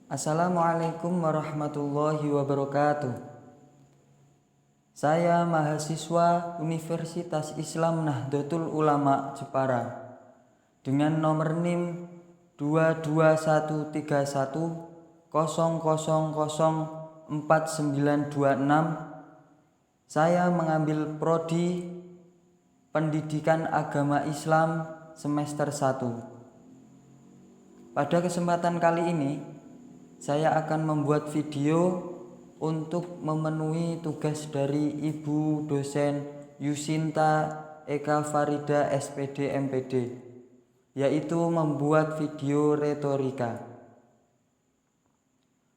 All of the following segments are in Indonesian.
Assalamualaikum warahmatullahi wabarakatuh. Saya mahasiswa Universitas Islam Nahdlatul Ulama Jepara dengan nomor NIM 2213100004926. Saya mengambil prodi Pendidikan Agama Islam semester 1. Pada kesempatan kali ini saya akan membuat video untuk memenuhi tugas dari Ibu dosen Yusinta Eka Farida SPD MPD, yaitu membuat video retorika.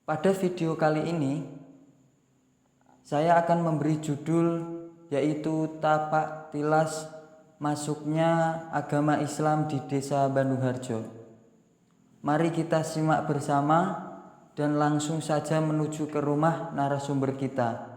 Pada video kali ini saya akan memberi judul yaitu Tapak Tilas Masuknya Agama Islam di Desa Bandung Harjo. Mari kita simak bersama dan langsung saja menuju ke rumah narasumber kita.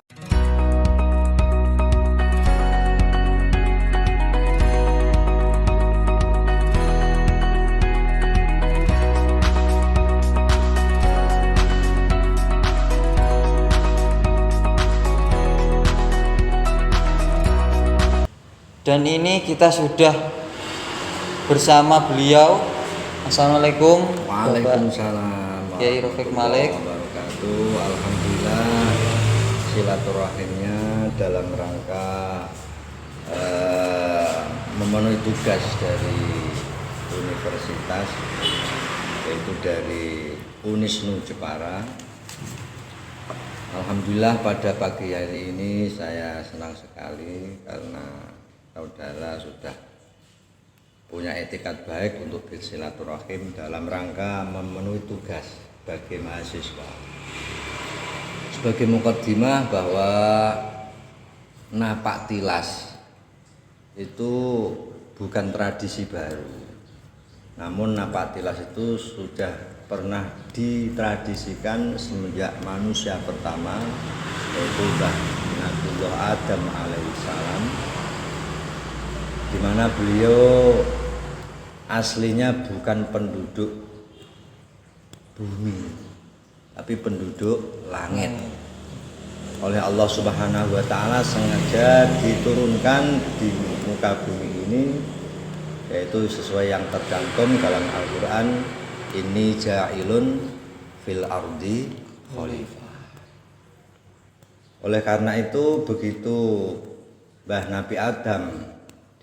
Dan ini kita sudah bersama beliau. Assalamualaikum. Waalaikumsalam. Kiai Rafiq Malik. Alhamdulillah silaturahimnya dalam rangka memenuhi tugas dari universitas, yaitu dari Unisnu Jepara. Alhamdulillah pada pagi hari ini saya senang sekali karena saudara sudah punya etikat baik untuk bersilaturahim dalam rangka memenuhi tugas sebagai mahasiswa. Sebagai mukaddimah bahwa napak tilas itu bukan tradisi baru, namun napak tilas itu sudah pernah ditradisikan semenjak manusia pertama, yaitu Nabiullah Adam alaihissalam, di mana beliau aslinya bukan penduduk bumi, tapi penduduk langit. Oleh Allah Subhanahu wa Ta'ala sengaja diturunkan di muka bumi ini, yaitu sesuai yang tercantum dalam Al-Quran, inni ja'ilun fil ardi khalifah. Oleh karena itu begitu Mbah Nabi Adam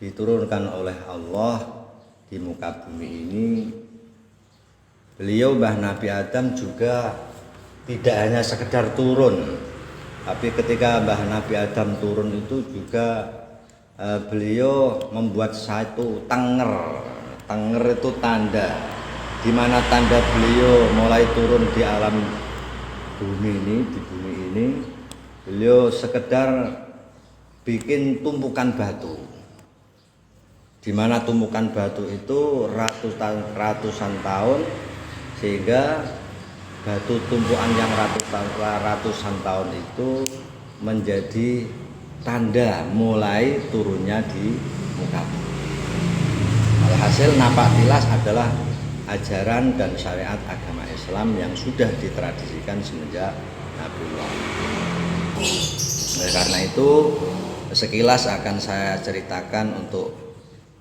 diturunkan oleh Allah di muka bumi ini, beliau Mbah Nabi Adam juga tidak hanya sekedar turun, tapi ketika Mbah Nabi Adam turun itu juga beliau membuat satu tenger. Tenger itu tanda, di mana tanda beliau mulai turun di alam bumi ini, di bumi ini, beliau sekedar bikin tumpukan batu, di mana tumpukan batu itu ratusan tahun, sehingga batu tumpukan yang ratusan tahun itu menjadi tanda mulai turunnya di muka bumi. Alhasil napak tilas adalah ajaran dan syariat agama Islam yang sudah ditradisikan semenjak Nabiullah. Oleh karena itu sekilas akan saya ceritakan untuk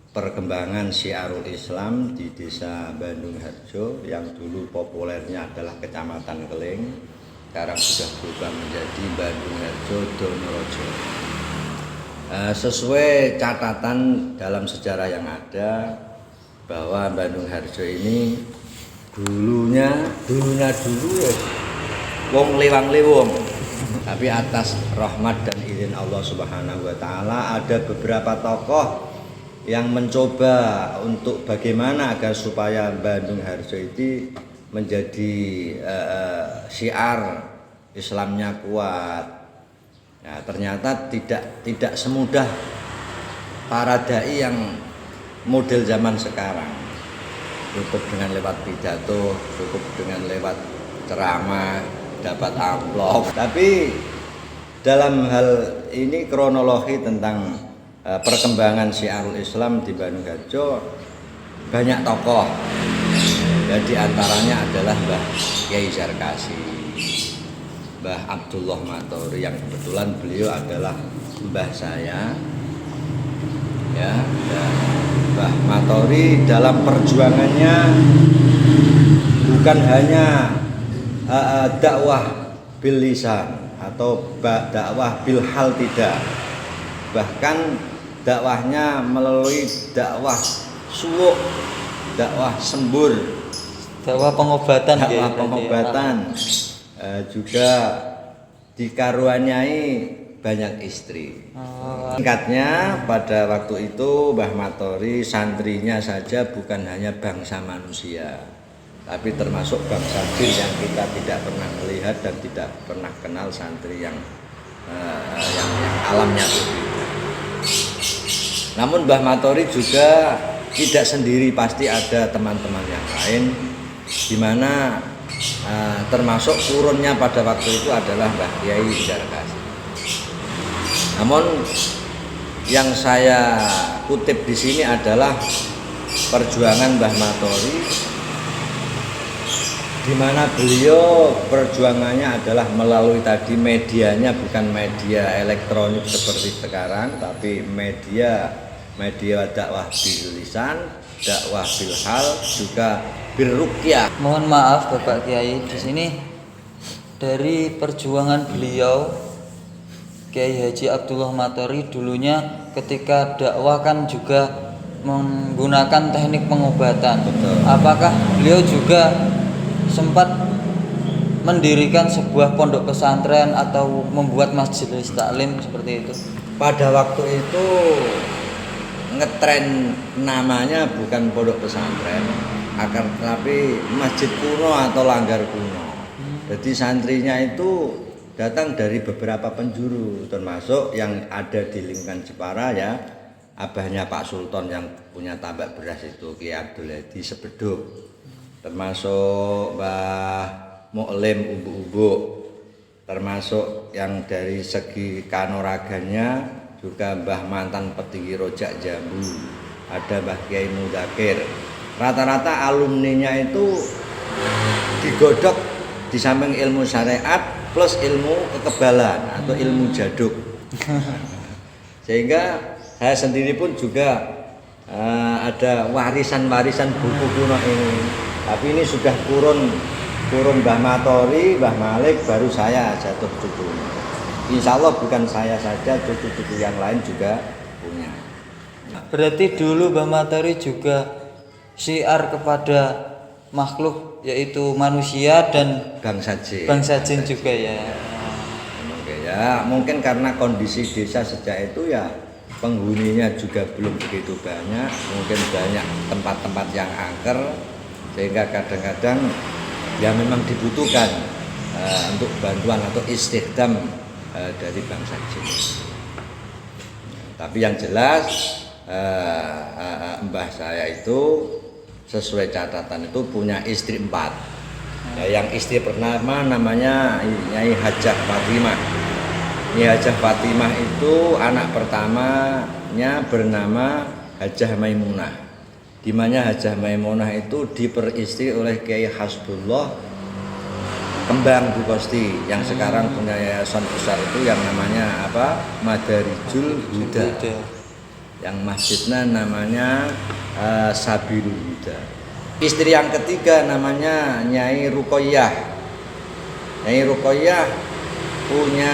perkembangan syiarul Islam di Desa Bandung Harjo yang dulu populernya adalah Kecamatan Keling, sekarang sudah berubah menjadi Bandung Harjo Donorojo. Sesuai catatan dalam sejarah yang ada bahwa Bandung Harjo ini dulunya dulu ya wong lewang-lewong, tapi atas rahmat dan izin Allah Subhanahu wa Ta'ala ada beberapa tokoh yang mencoba untuk bagaimana agar supaya Bandung Harjo itu menjadi syiar Islamnya kuat. Nah, ternyata tidak semudah para dai yang model zaman sekarang, cukup dengan lewat pidato, cukup dengan lewat ceramah, dapat amplop. Tapi dalam hal ini kronologi tentang perkembangan syiarul Islam di Bandung Harjo, banyak tokoh Ya, di antaranya adalah Mbah Kiai Zarkasi, Mbah Abdullah Matori, yang kebetulan beliau adalah mbah saya. Ya, dan Mbah Matori dalam perjuangannya bukan hanya dakwah bil lisan atau dakwah bil hal, tidak. Bahkan dakwahnya melalui dakwah suwuk, dakwah sembur, dakwah pengobatan, dakwah pengobatan. Juga dikaruaniai banyak istri. Singkatnya, pada waktu itu Mbah Matori santrinya saja bukan hanya bangsa manusia, tapi termasuk bangsa jin yang kita tidak pernah melihat dan tidak pernah kenal santri yang alamnya berbeda. Namun Mbah Matori juga tidak sendiri, pasti ada teman-teman yang lain, di mana termasuk turunnya pada waktu itu adalah Mbah Kiai Zarkasi. Namun yang saya kutip di sini adalah perjuangan Mbah Matori, di mana beliau perjuangannya adalah melalui tadi medianya, bukan media elektronik seperti sekarang, tapi media dakwah bil lisan, dakwah bil hal, juga bil ruqyah. Mohon maaf Bapak Kiai, di sini dari perjuangan beliau Kiai Haji Abdullah Matori dulunya ketika dakwah kan juga menggunakan teknik pengobatan. Betul. Apakah beliau juga sempat mendirikan sebuah pondok pesantren atau membuat majelis taklim seperti itu? Pada waktu itu ngetren namanya bukan pondok pesantren, akan tetapi masjid kuno atau langgar kuno. Jadi santrinya itu datang dari beberapa penjuru, termasuk yang ada di lingkungan Jepara, ya, abahnya Pak Sultan yang punya tambak beras itu Ki Abdul Hadi Sebeduk, termasuk Mbah Muklim Ubuk-ubuk, termasuk yang dari segi kanuragannya juga Mbah Mantan Petinggi Rojak Jambu, ada Mbah Kiai Mudakir. Rata-rata alumninya itu digodok di samping ilmu syariat plus ilmu kekebalan atau ilmu jaduk. Sehingga saya sendiri pun juga ada warisan-warisan buku kuno ini. Tapi ini sudah kurun Mbah Matori, Mbah Malik, baru saya jatuh cucu. Insya Allah bukan saya saja, cucu-cucu yang lain juga punya. Berarti dulu Mbah Matori juga syiar kepada makhluk, yaitu manusia dan bangsa jin juga, ya. Oke, ya, mungkin karena kondisi desa sejak itu ya penghuninya juga belum begitu banyak, mungkin banyak tempat-tempat yang angker, sehingga kadang-kadang ya memang dibutuhkan untuk bantuan atau istighdam dari bangsa jin. Tapi yang jelas mbah saya itu sesuai catatan itu punya istri 4. Ya, yang istri pertama namanya Nyai Hajah Fatimah. Nyai Hajah Fatimah itu anak pertamanya bernama Hajah Maimunah. Di mana Hajah Maimunah itu diperistri oleh Kiai Hasbullah Kembang Bukosti yang sekarang punya yayasan besar itu yang namanya apa? Madarijul Huda. Yang masjidnya namanya Sabilul Huda. Istri yang ketiga namanya Nyai Ruqayyah. Nyai Ruqayyah punya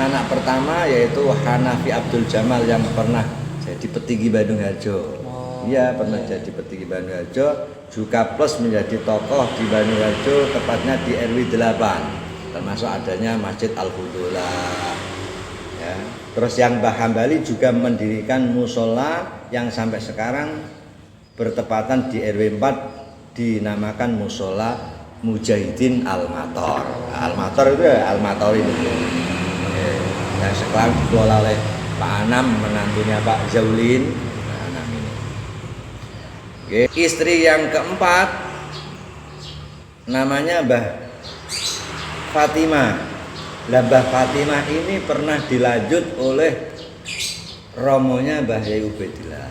anak pertama yaitu Hanafi Abdul Jamal yang pernah jadi petinggi Bandung Harjo. Iya, pernah jadi petinggi Bandung Harjo, juga plus menjadi tokoh di Bandung Harjo, tepatnya di RW 8, termasuk adanya Masjid Al-Fudullah. Ya. Terus yang Mbah Hambali juga mendirikan musola yang sampai sekarang bertepatan di RW 4 dinamakan musola Mujahidin Al-Mator. Al-Mator itu ya Al-Mator itu. Yang sekarang dikelola oleh Pak Anam, menantunya Pak Zaulin. Pak Anam ini. Oke. Istri yang keempat namanya Mbah Fatimah. Mbah Fatimah ini pernah dilanjut oleh romonya Mbah Yai Ubaidillah.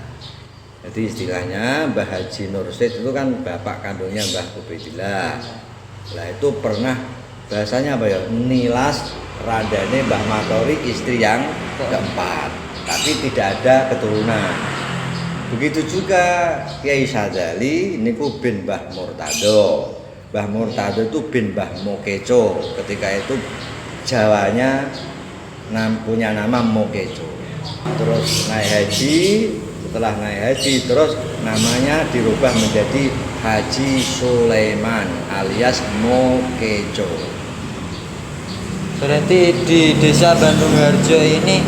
Jadi istilahnya Mbah Haji Nursid itu kan bapak kandungnya Mbah Ubaidillah. Lah itu pernah bahasanya apa ya? Nilas randane Mbah Matori istri yang keempat, tapi tidak ada keturunan. Begitu juga Kiai Sadzali niku bin Mbah Murtado. Mbah Murtado itu bin Mbah Mokeco. Ketika itu Jawanya punya nama Mokeco. Terus naik haji, setelah naik haji terus namanya dirubah menjadi Haji Sulaiman alias Mokeco. Berarti di desa Bandung Harjo ini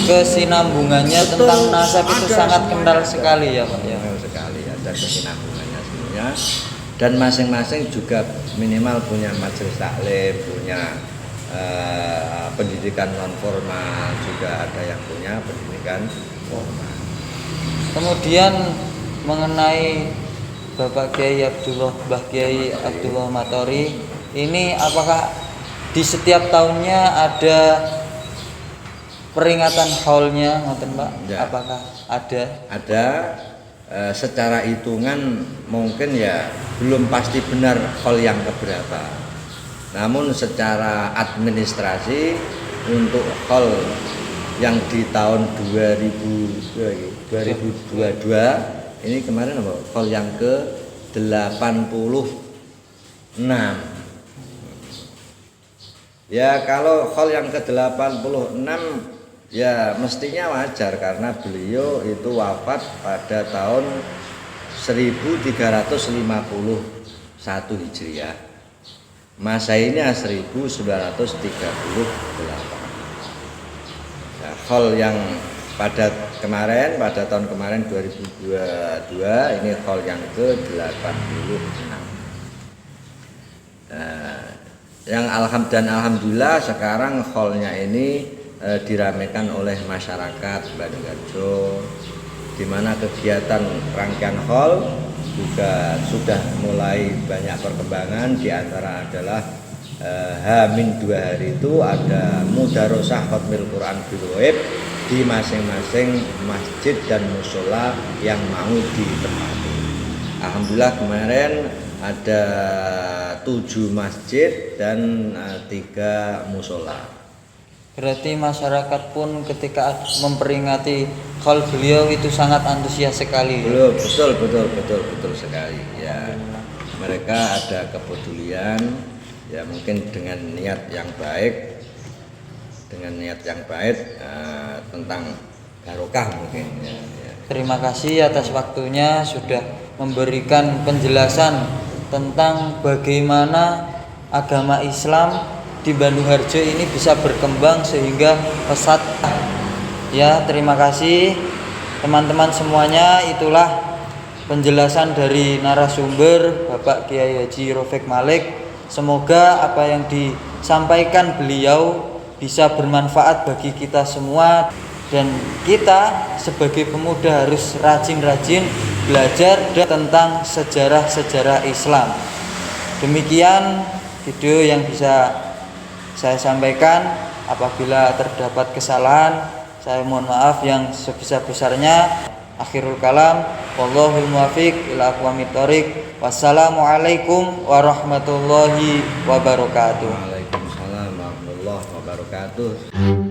kesinambungannya tentang nasab itu sangat kental sekali ya Pak ya. Kental sekali, ada kesinambungannya sebenarnya. Dan masing-masing juga minimal punya majelis taklim, punya pendidikan non formal, juga ada yang punya pendidikan formal. Kemudian mengenai Bapak Kiai Abdullah, Mbah Kiai Abdullah Matori, ini apakah di setiap tahunnya ada peringatan haulnya, ngoten Pak? Ya. Apakah ada? Ada, secara hitungan mungkin ya belum pasti benar haul yang keberapa. Namun secara administrasi untuk haul yang di tahun 2022 ini kemarin apa? Haul yang ke-86. Ya kalau haul yang ke-86 ya mestinya wajar karena beliau itu wafat pada tahun 1351 Hijriah. Masehinya 1938. Nah, haul yang pada tahun kemarin 2022 ini haul yang ke-86. Alhamdulillah sekarang haulnya ini diramaikan oleh masyarakat Bandung Harjo, di mana kegiatan rangkaian haul juga sudah mulai banyak perkembangan. Di antara adalah H-2 hari itu ada mudarosah khatmil Quran bil Ghaib di masing-masing masjid dan musola yang mau ditempati. Alhamdulillah kemarin ada 7 masjid dan 3 musola. Berarti masyarakat pun ketika memperingati haul beliau itu sangat antusias sekali. Betul sekali ya. Mereka ada kepedulian ya, mungkin dengan niat yang baik, tentang barokah mungkin ya. Terima kasih atas waktunya sudah memberikan penjelasan tentang bagaimana agama Islam di Bandung Harjo ini bisa berkembang sehingga pesat. Ya, terima kasih teman-teman semuanya. Itulah penjelasan dari narasumber Bapak Kiai Haji Rafiq Malik. Semoga apa yang disampaikan beliau bisa bermanfaat bagi kita semua, dan kita sebagai pemuda harus rajin-rajin belajar tentang sejarah-sejarah Islam. Demikian video yang bisa saya sampaikan. Apabila terdapat kesalahan, saya mohon maaf yang sebesar-besarnya. Akhirul kalam, wallahul muwaffiq ila aqwamit thoriq. Wassalamualaikum warahmatullahi wabarakatuh. Waalaikumsalam warahmatullahi wabarakatuh.